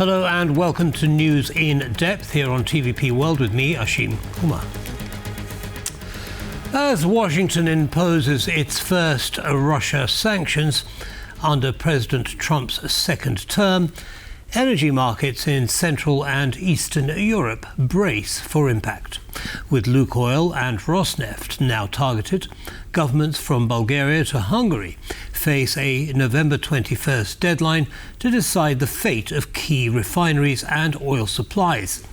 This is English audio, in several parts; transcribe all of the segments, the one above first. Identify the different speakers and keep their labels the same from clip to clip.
Speaker 1: Hello and welcome to News in Depth here on TVP World with me, Ashim Kumar. As Washington imposes its first Russia sanctions under President Trump's second term, energy markets in Central and Eastern Europe brace for impact. With Lukoil and Rosneft now targeted, governments from Bulgaria to Hungary face a November 21st deadline to decide the fate of key refineries and oil supplies.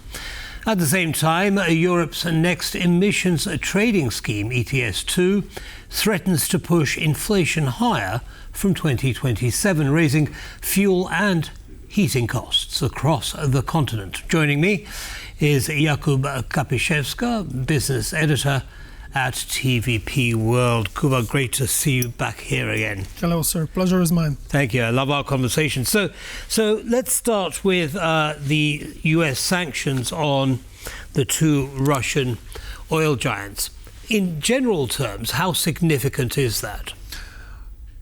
Speaker 1: At the same time, Europe's next emissions trading scheme, ETS2, threatens to push inflation higher from 2027, raising fuel and heating costs across the continent. Joining me is Jakub Kapiszewski, business editor at TVP World. Kuba, great to see you back here again.
Speaker 2: Hello, sir. Pleasure is mine.
Speaker 1: Thank you. I love our conversation. So let's start with the US sanctions on the two Russian oil giants. In general terms, how significant is that?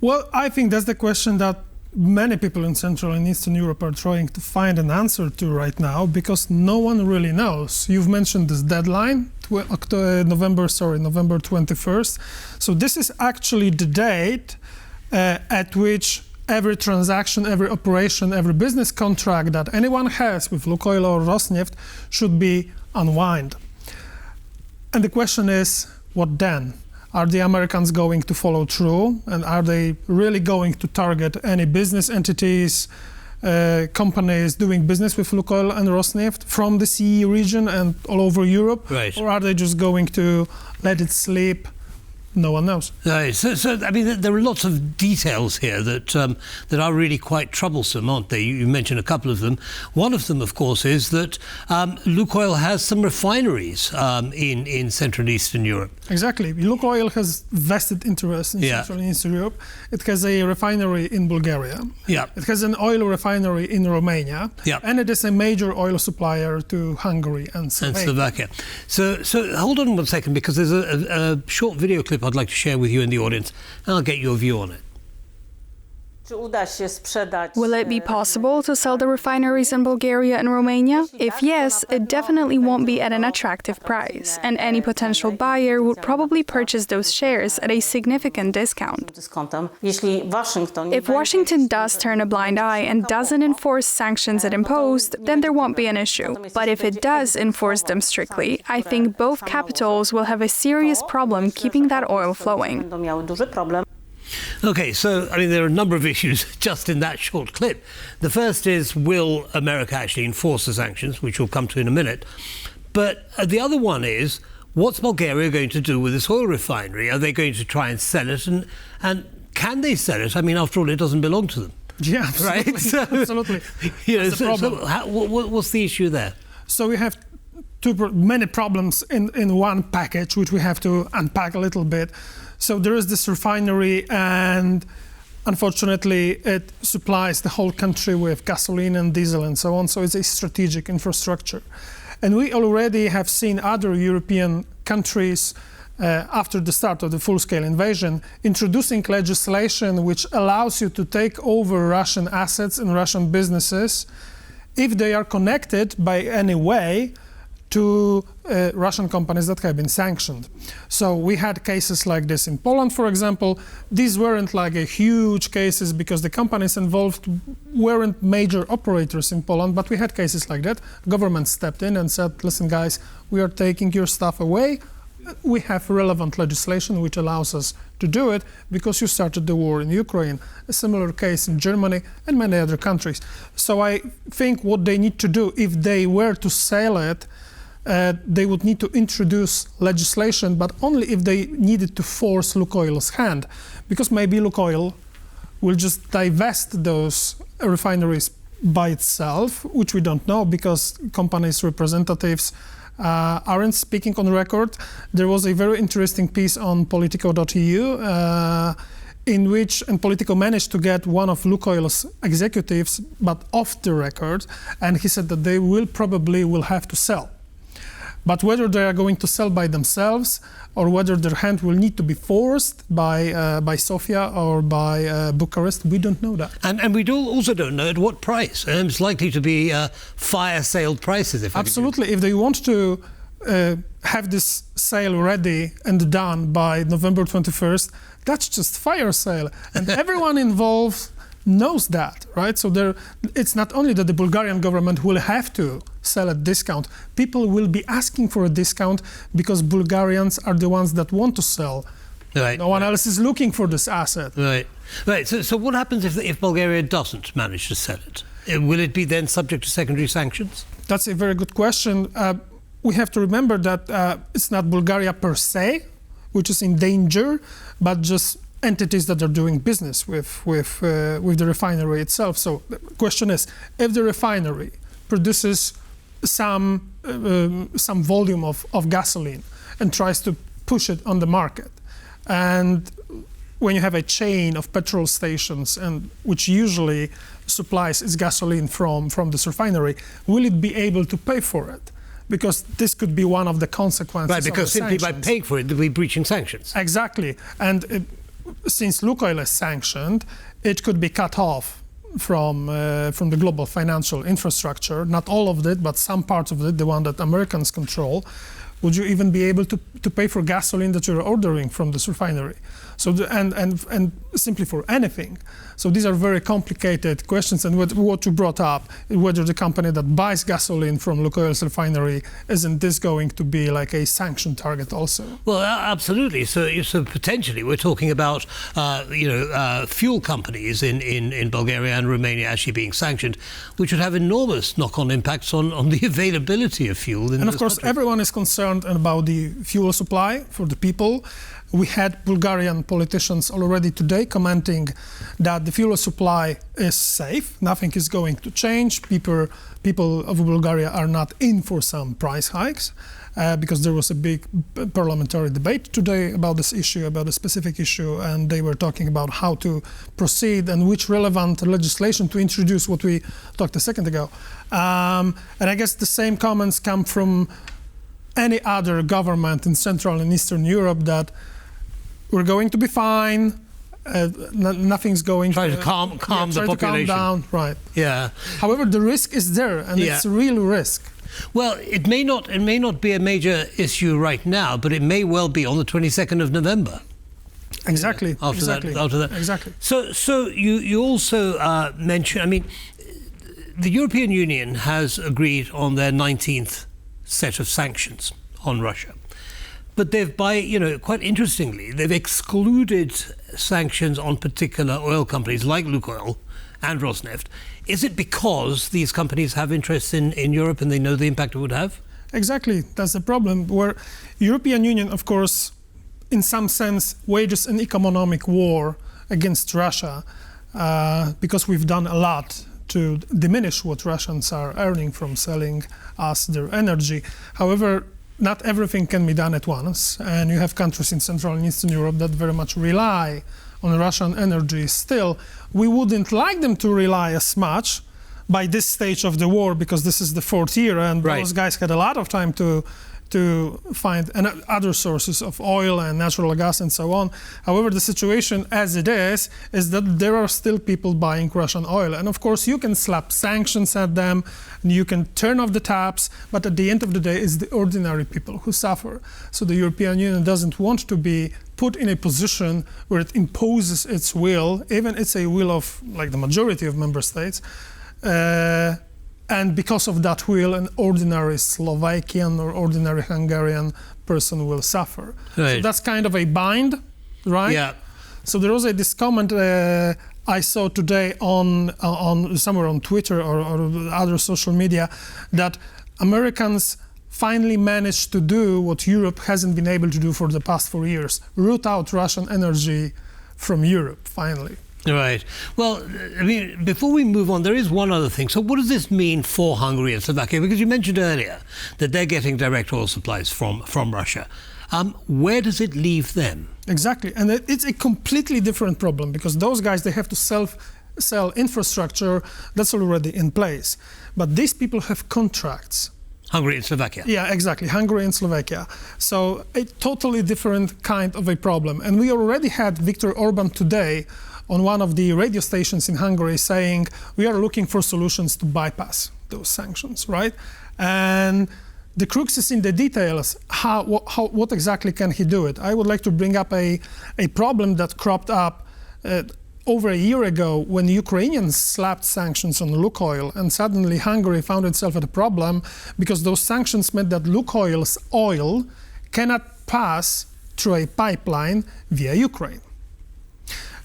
Speaker 2: Well, I think that's the question that many people in Central and Eastern Europe are trying to find an answer to right now, because no one really knows. You've mentioned this deadline, November 21st. So this is actually the date at which every transaction, every operation, every business contract that anyone has with Lukoil or Rosneft should be unwound. And the question is, what then? Are the Americans going to follow through? And are they really going to target any business entities, companies doing business with Lukoil and Rosneft from the CE region and all over Europe?
Speaker 1: Right.
Speaker 2: Or are they just going to let it slip? No one knows.
Speaker 1: Right. So I mean, there are lots of details here that are really quite troublesome, aren't they? You mentioned a couple of them. One of them, of course, is that Lukoil has some refineries in Central and Eastern Europe.
Speaker 2: Exactly. Lukoil has vested interest in Central and Eastern Europe. It has a refinery in Bulgaria.
Speaker 1: Yeah.
Speaker 2: It has an oil refinery in Romania.
Speaker 1: Yeah.
Speaker 2: And it is a major oil supplier to Hungary and Slovakia.
Speaker 1: So hold on one second, because there's a short video clip I'd like to share with you in the audience, and I'll get your view on it.
Speaker 3: Will it be possible to sell the refineries in Bulgaria and Romania? If yes, it definitely won't be at an attractive price, and any potential buyer would probably purchase those shares at a significant discount. If Washington does turn a blind eye and doesn't enforce sanctions it imposed, then there won't be an issue. But if it does enforce them strictly, I think both capitals will have a serious problem keeping that oil flowing.
Speaker 1: Okay, so, I mean, there are a number of issues just in that short clip. The first is, will America actually enforce the sanctions, which we'll come to in a minute? But the other one is, what's Bulgaria going to do with this oil refinery? Are they going to try and sell it? And can they sell it? I mean, after all, it doesn't belong to them.
Speaker 2: Yeah, absolutely.
Speaker 1: Right? So,
Speaker 2: absolutely.
Speaker 1: You know, what's the issue there?
Speaker 2: So we have many problems in one package, which we have to unpack a little bit. So there is this refinery, and unfortunately it supplies the whole country with gasoline and diesel and so on. So it's a strategic infrastructure. And we already have seen other European countries, after the start of the full-scale invasion, introducing legislation which allows you to take over Russian assets and Russian businesses if they are connected by any way to Russian companies that have been sanctioned. So we had cases like this in Poland, for example. These weren't like a huge cases because the companies involved weren't major operators in Poland, but we had cases like that. Government stepped in and said, listen guys, we are taking your stuff away. We have relevant legislation which allows us to do it because you started the war in Ukraine. A similar case in Germany and many other countries. So I think what they need to do, if they were to sell it, they would need to introduce legislation, but only if they needed to force Lukoil's hand, because maybe Lukoil will just divest those refineries by itself, which we don't know because companies' representatives aren't speaking on record. There was a very interesting piece on Politico.eu in which Politico managed to get one of Lukoil's executives, but off the record, and he said that they will probably have to sell. But whether they are going to sell by themselves or whether their hand will need to be forced by Sofia or by Bucharest, we don't know that.
Speaker 1: And we also don't know at what price. It's likely to be fire sale prices.
Speaker 2: Absolutely. If they want to have this sale ready and done by November 21st, that's just fire sale. And everyone involved knows that, right? So it's not only that the Bulgarian government will have to sell at discount. People will be asking for a discount because Bulgarians are the ones that want to sell.
Speaker 1: Right.
Speaker 2: No one else is looking for this asset.
Speaker 1: Right. Right. So what happens if Bulgaria doesn't manage to sell it? Will it be then subject to secondary sanctions?
Speaker 2: That's a very good question. We have to remember that it's not Bulgaria per se, which is in danger, but just entities that are doing business with the refinery itself. So the question is, if the refinery produces some volume of gasoline and tries to push it on the market, and when you have a chain of petrol stations and which usually supplies its gasoline from this refinery, will it be able to pay for it? Because this could be one of the consequences.
Speaker 1: Right, because simply by paying for it, they'll be breaching sanctions.
Speaker 2: Exactly. And since Lukoil is sanctioned, it could be cut off from the global financial infrastructure. Not all of it, but some parts of it, the one that Americans control. Would you even be able to pay for gasoline that you're ordering from this refinery? So and simply for anything. So these are very complicated questions. And what you brought up, whether the company that buys gasoline from Lukoil's refinery, isn't this going to be like a sanction target also?
Speaker 1: Well, absolutely. So potentially we're talking about fuel companies in Bulgaria and Romania actually being sanctioned, which would have enormous knock-on impacts on the availability of fuel.
Speaker 2: And of course, everyone is concerned about the fuel supply for the people. We had Bulgarian politicians already today commenting that the fuel supply is safe, nothing is going to change. People of Bulgaria are not in for some price hikes because there was a big parliamentary debate today about this issue, about a specific issue, and they were talking about how to proceed and which relevant legislation to introduce, what we talked a second ago. And I guess the same comments come from any other government in Central and Eastern Europe that we're going to be fine. Nothing's going
Speaker 1: to calm the population.
Speaker 2: To calm down, right?
Speaker 1: Yeah.
Speaker 2: However, the risk is there, and it's a real risk.
Speaker 1: Well, it may not be a major issue right now, but it may well be on the 22nd of November.
Speaker 2: Exactly.
Speaker 1: After that.
Speaker 2: Exactly.
Speaker 1: So you also mentioned. I mean, the European Union has agreed on their 19th set of sanctions on Russia. But they've, quite interestingly, they've excluded sanctions on particular oil companies like Lukoil and Rosneft. Is it because these companies have interests in Europe and they know the impact it would have?
Speaker 2: Exactly. That's the problem. Where European Union, of course, in some sense, wages an economic war against Russia because we've done a lot to diminish what Russians are earning from selling us their energy. However, not everything can be done at once, and you have countries in Central and Eastern Europe that very much rely on Russian energy still. We wouldn't like them to rely as much by this stage of the war, because this is the fourth year, and those guys had a lot of time to find other sources of oil and natural gas and so on. However, the situation as it is that there are still people buying Russian oil. And of course, you can slap sanctions at them, and you can turn off the taps, but at the end of the day, it's the ordinary people who suffer. So the European Union doesn't want to be put in a position where it imposes its will, even it's a will of like the majority of member states, and because of that will, an ordinary Slovakian or ordinary Hungarian person will suffer.
Speaker 1: Right.
Speaker 2: So that's kind of a bind, right?
Speaker 1: Yeah.
Speaker 2: So there was this comment I saw today on somewhere on Twitter or other social media that Americans finally managed to do what Europe hasn't been able to do for the past 4 years: root out Russian energy from Europe, finally.
Speaker 1: Right. Well, I mean, before we move on, there is one other thing. So what does this mean for Hungary and Slovakia? Because you mentioned earlier that they're getting direct oil supplies from Russia. Where does it leave them?
Speaker 2: Exactly. And it's a completely different problem, because those guys, they have to sell infrastructure that's already in place. But these people have contracts
Speaker 1: Hungary and Slovakia.
Speaker 2: Yeah, exactly. Hungary and Slovakia. So a totally different kind of a problem. And we already had Viktor Orban today on one of the radio stations in Hungary saying we are looking for solutions to bypass those sanctions, right? And the crux is in the details. What exactly can he do it? I would like to bring up a problem that cropped up over a year ago when Ukrainians slapped sanctions on Lukoil, and suddenly Hungary found itself at a problem because those sanctions meant that Lukoil's oil cannot pass through a pipeline via Ukraine.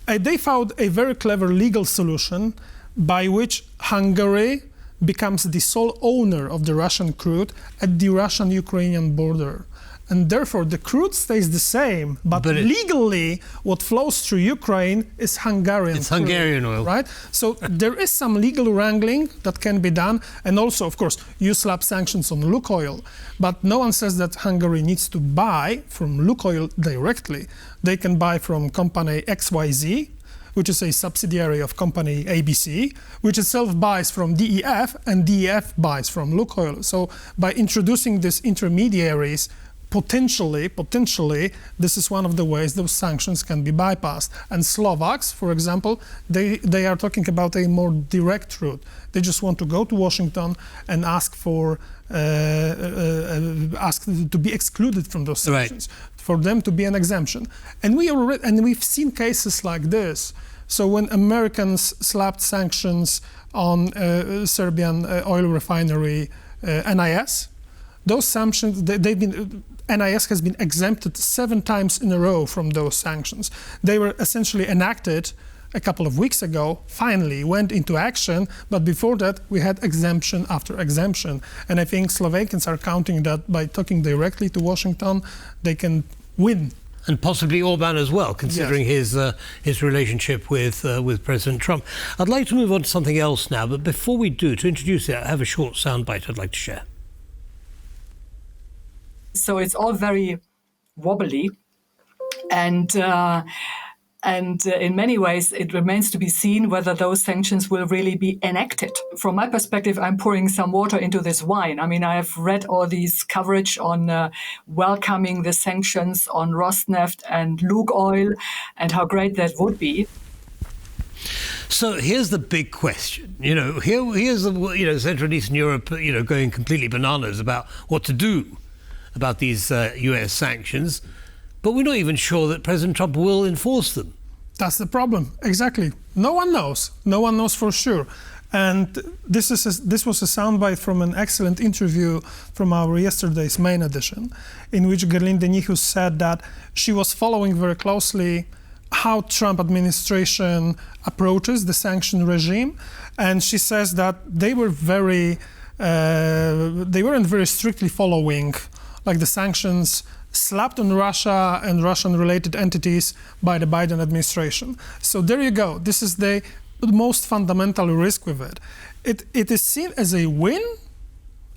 Speaker 2: They found a very clever legal solution by which Hungary becomes the sole owner of the Russian crude at the Russian-Ukrainian border. And therefore, the crude stays the same, but legally, what flows through Ukraine is Hungarian
Speaker 1: It's crude, Hungarian oil.
Speaker 2: Right? So there is some legal wrangling that can be done. And also, of course, you slap sanctions on Lukoil, but no one says that Hungary needs to buy from Lukoil directly. They can buy from company XYZ, which is a subsidiary of company ABC, which itself buys from DEF, and DEF buys from Lukoil. So by introducing these intermediaries, potentially, this is one of the ways those sanctions can be bypassed. And Slovaks, for example, they are talking about a more direct route. They just want to go to Washington and ask for ask to be excluded from those sanctions, for them to be an exemption. And we've seen cases like this. So when Americans slapped sanctions on Serbian oil refinery NIS, those sanctions, NIS has been exempted 7 times in a row from those sanctions. They were essentially enacted a couple of weeks ago, finally went into action, but before that we had exemption after exemption. And I think Slovakians are counting that by talking directly to Washington, they can win.
Speaker 1: And possibly Orban as well, considering his relationship with President Trump. I'd like to move on to something else now, but before we do, to introduce it, I have a short soundbite I'd like to share.
Speaker 4: So it's all very wobbly, and in many ways it remains to be seen whether those sanctions will really be enacted. From my perspective, I'm pouring some water into this wine. I mean, I have read all these coverage on welcoming the sanctions on Rosneft and Lukoil and how great that would be.
Speaker 1: So here's the big question. Here's the Central and Eastern Europe, going completely bananas about what to do about these US sanctions, but we're not even sure that President Trump will enforce them.
Speaker 2: That's the problem, exactly. No one knows. No one knows for sure. And this was a soundbite from an excellent interview from our yesterday's main edition, in which Gerlinde Nichus said that she was following very closely how Trump administration approaches the sanction regime, and she says that they weren't very strictly following like the sanctions slapped on Russia and Russian-related entities by the Biden administration. So there you go. This is the most fundamental risk with it. It is seen as a win,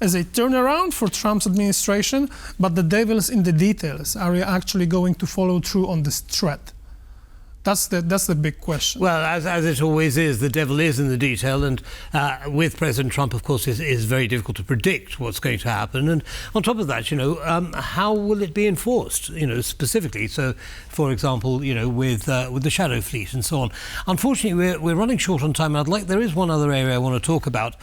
Speaker 2: as a turnaround for Trump's administration, but the devil is in the details. Are you actually going to follow through on this threat? That's the big question.
Speaker 1: Well, as it always is, the devil is in the detail, and with President Trump, of course, it's very difficult to predict what's going to happen. And on top of that, how will it be enforced? Specifically. So, for example, with the shadow fleet and so on. Unfortunately, we're running short on time. There is one other area I want to talk about,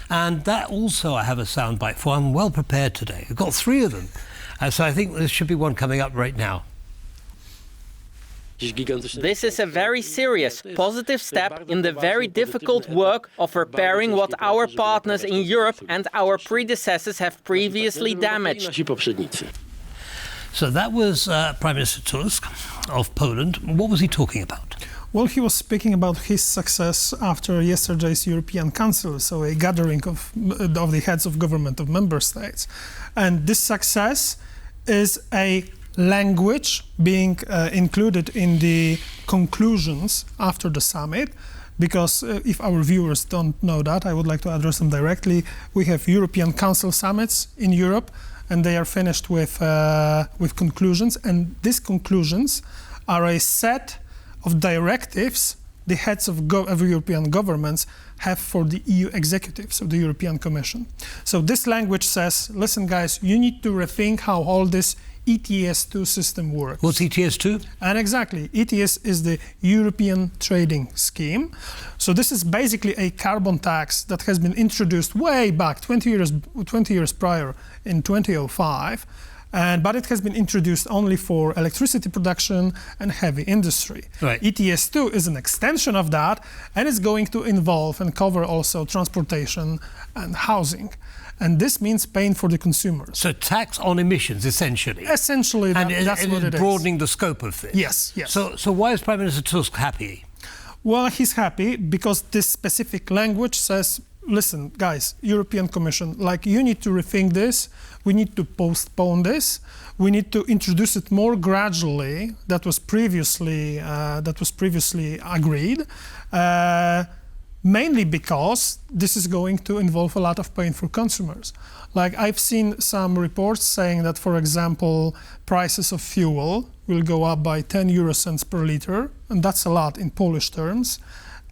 Speaker 1: and that also I have a soundbite for. I'm well prepared today. I've got 3 of them, so I think there should be one coming up right now.
Speaker 5: This is a very serious, positive step in the very difficult work of repairing what our partners in Europe and our predecessors have previously damaged.
Speaker 1: So that was Prime Minister Tusk of Poland. What was he talking about?
Speaker 2: Well, he was speaking about his success after yesterday's European Council, so a gathering of the heads of government of member states. And this success is a language being included in the conclusions after the summit, because if our viewers don't know that, I would like to address them directly. We have European Council summits in Europe, and they are finished with conclusions, and these conclusions are a set of directives the heads of European governments have for the EU executive, so the European Commission. So this language says, listen guys, you need to rethink how all this ETS2 system works.
Speaker 1: What's ETS2?
Speaker 2: And exactly, ETS is the European Trading Scheme. So this is basically a carbon tax that has been introduced way back, 20 years prior, in 2005. But it has been introduced only for electricity production and heavy industry.
Speaker 1: Right.
Speaker 2: ETS2 is an extension of that, and it's going to involve and cover also transportation and housing. And this means paying for the consumers.
Speaker 1: So tax on emissions, essentially.
Speaker 2: Essentially, that's what it is.
Speaker 1: Broadening the scope of it.
Speaker 2: Yes, yes.
Speaker 1: So why is Prime Minister Tusk happy?
Speaker 2: Well, he's happy because this specific language says, listen, guys, European Commission, you need to rethink this. We need to postpone this. We need to introduce it more gradually. That was previously agreed. Mainly because this is going to involve a lot of pain for consumers. I've seen some reports saying that, for example, prices of fuel will go up by 10 euro cents per liter, and that's a lot in Polish terms.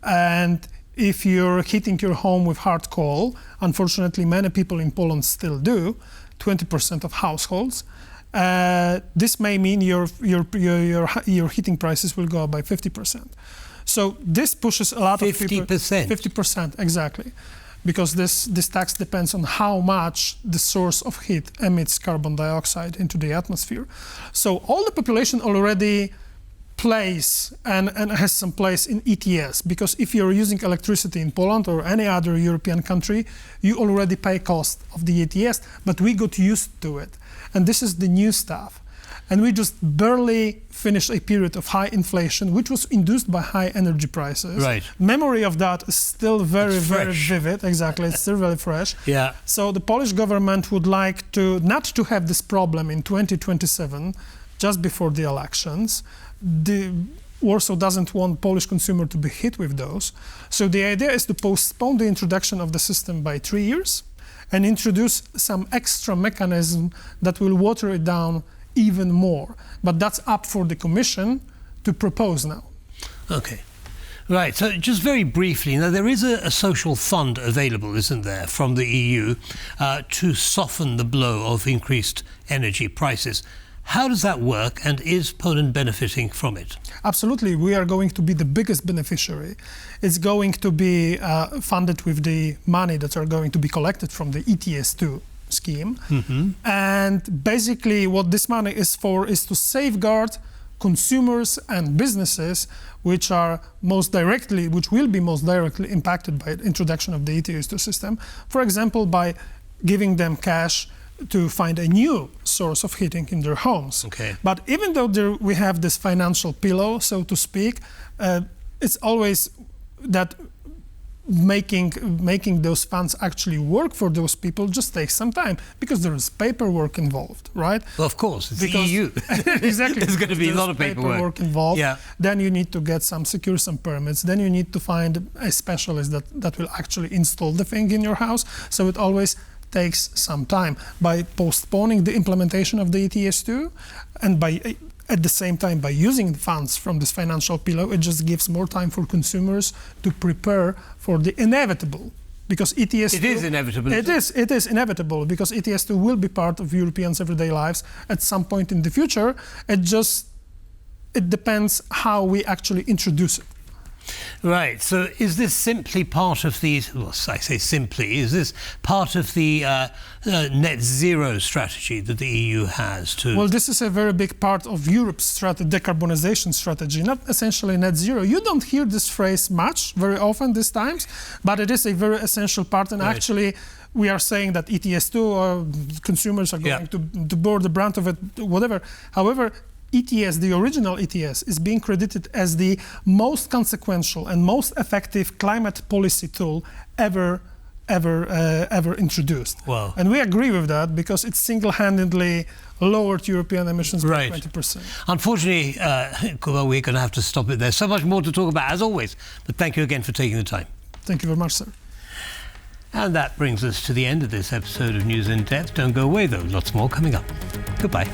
Speaker 2: And if you're heating your home with hard coal, unfortunately many people in Poland still do, 20% of households, this may mean your heating prices will go up by 50%. So this pushes a lot of people.
Speaker 1: 50%?
Speaker 2: 50%, exactly. Because this tax depends on how much the source of heat emits carbon dioxide into the atmosphere. So all the population already plays and has some place in ETS, because if you're using electricity in Poland or any other European country, you already pay cost of the ETS, but we got used to it. And this is the new stuff. And we just barely finished a period of high inflation, which was induced by high energy prices.
Speaker 1: Right.
Speaker 2: Memory of that is still very vivid. Exactly, it's still very fresh.
Speaker 1: Yeah.
Speaker 2: So the Polish government would like to not to have this problem in 2027, just before the elections. Warsaw doesn't want Polish consumer to be hit with those. So the idea is to postpone the introduction of the system by 3 years and introduce some extra mechanism that will water it down even more. But that's up for the Commission to propose now.
Speaker 1: Okay. Right, so just very briefly, now there is a social fund available, isn't there, from the EU to soften the blow of increased energy prices. How does that work, and is Poland benefiting from it?
Speaker 2: Absolutely, we are going to be the biggest beneficiary. It's going to be funded with the money that are going to be collected from the ETS2 scheme. Mm-hmm. And basically what this money is for is to safeguard consumers and businesses which will be most directly impacted by the introduction of the ETS2 system. For example, by giving them cash to find a new source of heating in their homes.
Speaker 1: Okay.
Speaker 2: But even though we have this financial pillow, so to speak, it's always that making those funds actually work for those people just takes some time, because there is paperwork involved, right?
Speaker 1: Well, of course, it's the EU.
Speaker 2: Exactly.
Speaker 1: There's going to be a lot of paperwork
Speaker 2: involved.
Speaker 1: Yeah.
Speaker 2: Then you need to secure some permits. Then you need to find a specialist that will actually install the thing in your house. So it always takes some time. By postponing the implementation of the ETS2 and at the same time, by using funds from this financial pillow, it just gives more time for consumers to prepare for the inevitable. Because ETS2...
Speaker 1: It is inevitable.
Speaker 2: It is inevitable, because ETS2 will be part of Europeans' everyday lives at some point in the future. It depends how we actually introduce it.
Speaker 1: Right, so is this simply part of the, I say simply, is this part of the net zero strategy that the EU has to...
Speaker 2: Well, this is a very big part of Europe's decarbonization strategy, not essentially net zero. You don't hear this phrase very often these times, but it is a very essential part, and right. Actually we are saying that ETS2 consumers are going to bear the brunt of it, whatever. However, ETS, the original ETS, is being credited as the most consequential and most effective climate policy tool ever introduced.
Speaker 1: Wow.
Speaker 2: And we agree with that, because it single-handedly lowered European emissions by 20%.
Speaker 1: Unfortunately, we're going to have to stop it there. So much more to talk about, as always. But thank you again for taking the time.
Speaker 2: Thank you very much, sir.
Speaker 1: And that brings us to the end of this episode of News in Depth. Don't go away, though. Lots more coming up. Goodbye.